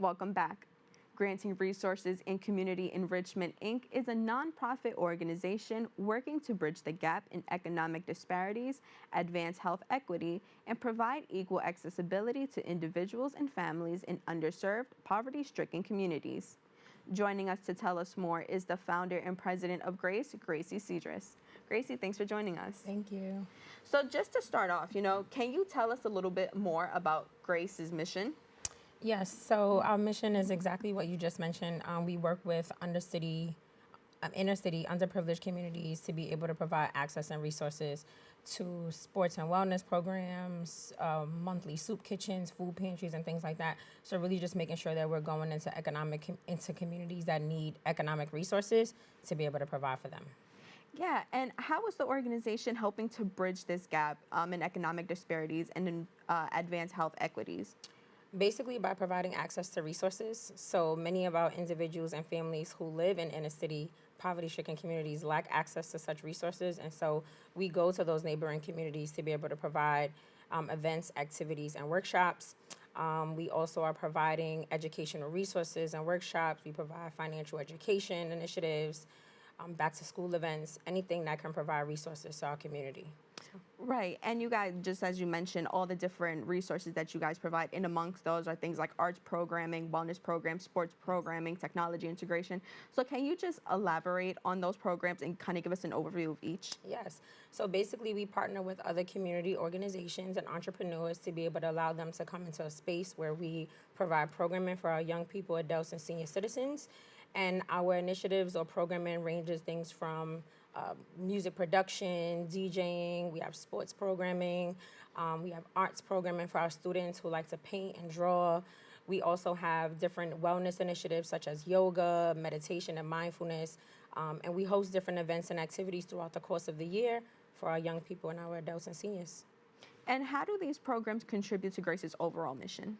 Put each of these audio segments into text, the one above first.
Welcome back. Granting Resources and Community Enrichment, Inc. is a nonprofit organization working to bridge the gap in economic disparities, advance health equity, and provide equal accessibility to individuals and families in underserved, poverty-stricken communities. Joining us to tell us more is the founder and president of G.R.A.C.E, Gracie Cedres. Gracie, thanks for joining us. Thank you. So just to start off, can you tell us a little bit more about G.R.A.C.'s mission? Yes, so our mission is exactly what you just mentioned. We work with inner city, underprivileged communities to be able to provide access and resources to sports and wellness programs, monthly soup kitchens, food pantries, and things like that. So really just making sure that we're going into communities that need economic resources to be able to provide for them. Yeah, and how is the organization helping to bridge this gap in economic disparities and in advance health equities? Basically by providing access to resources. So many of our individuals and families who live in inner city, poverty-stricken communities lack access to such resources. And so we go to those neighboring communities to be able to provide events, activities, and workshops. We also are providing educational resources and workshops. We provide financial education initiatives, back to school events, anything that can provide resources to our community. Right, and you guys, just as you mentioned, all the different resources that you guys provide, and amongst those are things like arts programming, wellness programs, sports programming, technology integration. So can you just elaborate on those programs and kind of give us an overview of each? Yes, so basically we partner with other community organizations and entrepreneurs to be able to allow them to come into a space where we provide programming for our young people, adults, and senior citizens. And our initiatives or programming ranges things from music production, DJing, we have sports programming, we have arts programming for our students who like to paint and draw. We also have different wellness initiatives such as yoga, meditation, and mindfulness. And we host different events and activities throughout the course of the year for our young people and our adults and seniors. And how do these programs contribute to Grace's overall mission?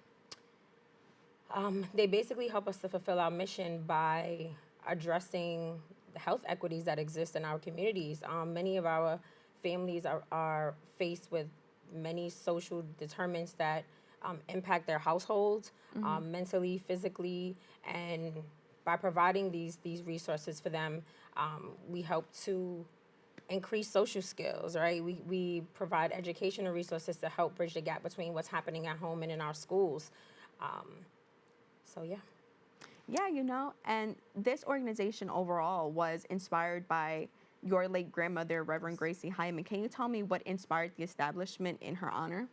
They basically help us to fulfill our mission by addressing the health equities that exist in our communities. Many of our families are faced with many social determinants that impact their households, mentally, physically, and by providing these resources for them, we help to increase social skills, right? We provide educational resources to help bridge the gap between what's happening at home and in our schools. So yeah. Yeah, and this organization overall was inspired by your late grandmother, Reverend Gracie Hyman. Can you tell me what inspired the establishment in her honor?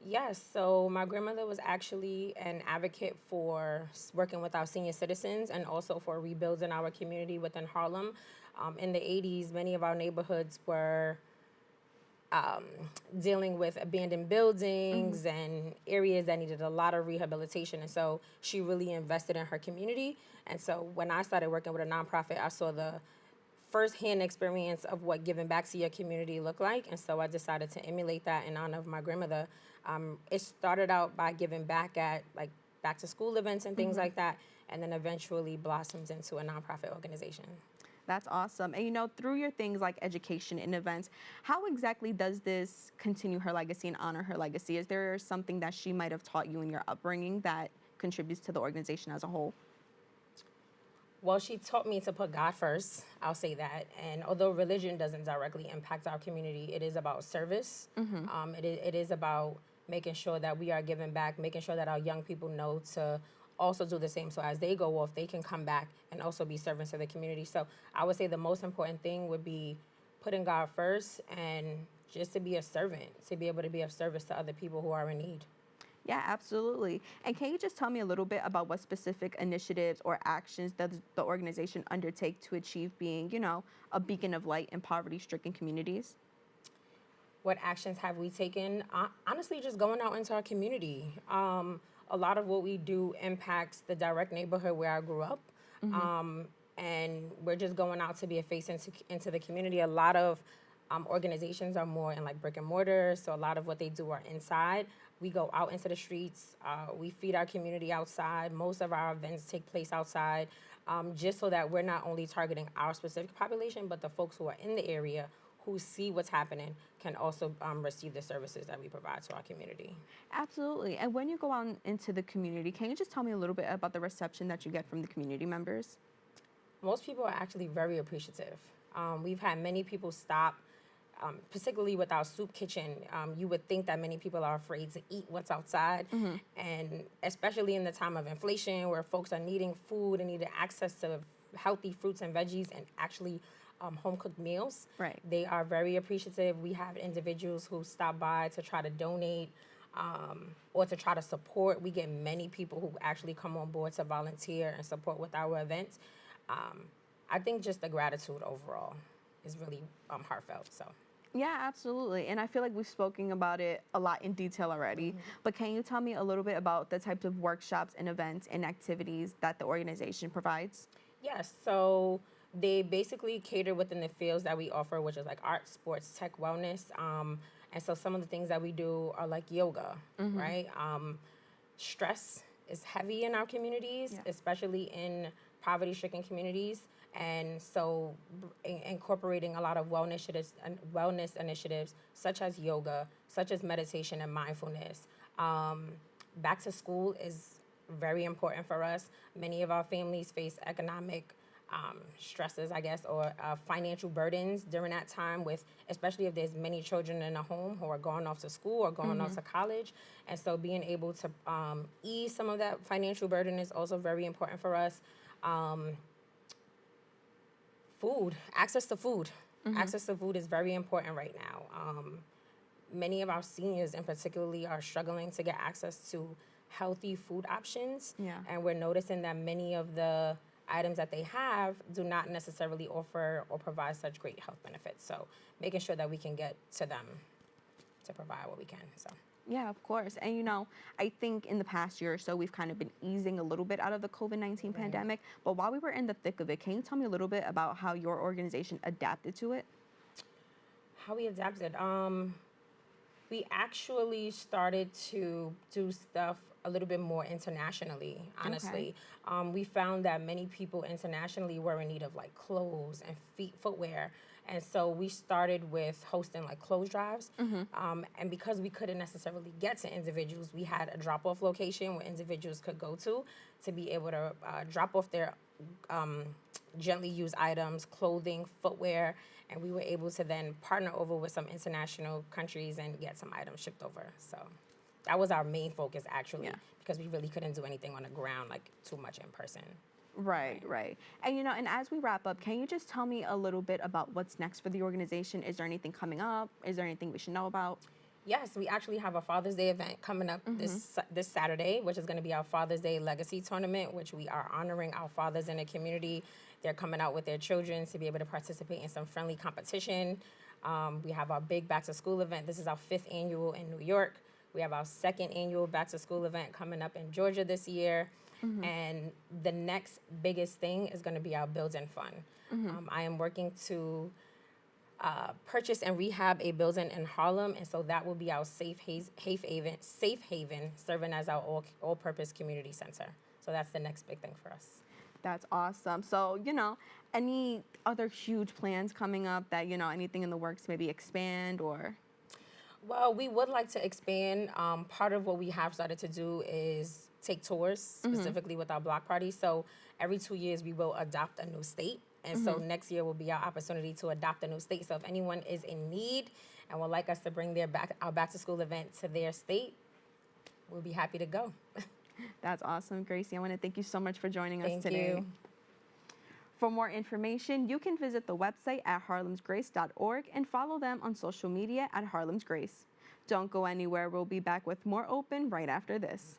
Yes, so my grandmother was actually an advocate for working with our senior citizens and also for rebuilding our community within Harlem. In the 80s, many of our neighborhoods were dealing with abandoned buildings and areas that needed a lot of rehabilitation. And so she really invested in her community. And so when I started working with a nonprofit, I saw the firsthand experience of what giving back to your community looked like. And so I decided to emulate that in honor of my grandmother. It started out by giving back at like back to school events and things like that, and then eventually blossomed into a nonprofit organization. That's awesome. And through your things like education and events, how exactly does this continue her legacy and honor her legacy? Is there something that she might have taught you in your upbringing that contributes to the organization as a whole? Well, she taught me to put God first, I'll say that. And although religion doesn't directly impact our community, it is about service. It is about making sure that we are giving back, making sure that our young people know to also do the same. So as they go off, they can come back and also be servants of the community. So I would say the most important thing would be putting God first and just to be a servant, to be able to be of service to other people who are in need. Yeah, absolutely. And can you just tell me a little bit about what specific initiatives or actions does the organization undertake to achieve being, a beacon of light in poverty-stricken communities? What actions have we taken? Honestly, just going out into our community. A lot of what we do impacts the direct neighborhood where I grew up. And we're just going out to be a face into the community. A lot of organizations are more in like brick and mortar, so a lot of what they do are inside. We go out into the streets. We feed our community outside. Most of our events take place outside, just so that we're not only targeting our specific population, but the folks who are in the area who see what's happening can also receive the services that we provide to our community. Absolutely. And when you go out into the community, can you just tell me a little bit about the reception that you get from the community members? Most people are actually very appreciative. We've had many people stop, particularly with our soup kitchen. You would think that many people are afraid to eat what's outside, and especially in the time of inflation where folks are needing food and needing access to healthy fruits and veggies and actually home-cooked meals. Right. They are very appreciative. We have individuals who stop by to try to donate or to try to support. We get many people who actually come on board to volunteer and support with our events. I think just the gratitude overall is really heartfelt. So. Yeah, absolutely. And I feel like we've spoken about it a lot in detail already. But can you tell me a little bit about the types of workshops and events and activities that the organization provides? Yes, so they basically cater within the fields that we offer, which is like art, sports, tech, wellness. And so some of the things that we do are like yoga, right? Stress is heavy in our communities, especially in poverty-stricken communities. And so incorporating a lot of wellness initiatives such as yoga, such as meditation and mindfulness. Back to school is very important for us. Many of our families face economic stresses, I guess, or financial burdens during that time, with especially if there's many children in a home who are going off to school or going off to college. And so being able to ease some of that financial burden is also very important for us. Food, access to food. Access to food is very important right now. Many of our seniors in particularly are struggling to get access to healthy food options. And we're noticing that many of the items that they have do not necessarily offer or provide such great health benefits. So making sure that we can get to them to provide what we can. So. Yeah, of course. And, you know, I think in the past year or so, we've kind of been easing a little bit out of the COVID-19 pandemic. But while we were in the thick of it, can you tell me a little bit about how your organization adapted to it? How we adapted? We actually started to do stuff a little bit more internationally, honestly. We found that many people internationally were in need of like clothes and footwear. And so we started with hosting like clothes drives. And because we couldn't necessarily get to individuals, we had a drop-off location where individuals could go to be able to drop off their gently used items, clothing, footwear, and we were able to then partner over with some international countries and get some items shipped over. So that was our main focus, actually, because we really couldn't do anything on the ground, like too much in person. Right. And, you know, and as we wrap up, can you just tell me a little bit about what's next for the organization? Is there anything coming up? Is there anything we should know about? Yes, we actually have a Father's Day event coming up this Saturday, which is going to be our Father's Day Legacy Tournament, which we are honoring our fathers in the community. They're coming out with their children to be able to participate in some friendly competition. We have our big back-to-school event. This is our 5th annual in New York. We have our 2nd annual back-to-school event coming up in Georgia this year. And the next biggest thing is going to be our build-in fund. I am working to purchase and rehab a building in Harlem, and so that will be our safe haven, serving as our all-purpose community center. So that's the next big thing for us. That's awesome. So, you know, any other huge plans coming up that, you know, anything in the works, maybe expand or? Well, we would like to expand. Part of what we have started to do is take tours, specifically with our block parties. So every 2 years, we will adopt a new state. And so next year will be our opportunity to adopt a new state. So if anyone is in need and would like us to bring our back-to-school event to their state, we'll be happy to go. That's awesome, Gracie. I want to thank you so much for joining us Thank today. you. For more information, you can visit the website at harlemsgrace.org and follow them on social media at Harlem's Grace. Don't go anywhere. We'll be back with more Open right after this.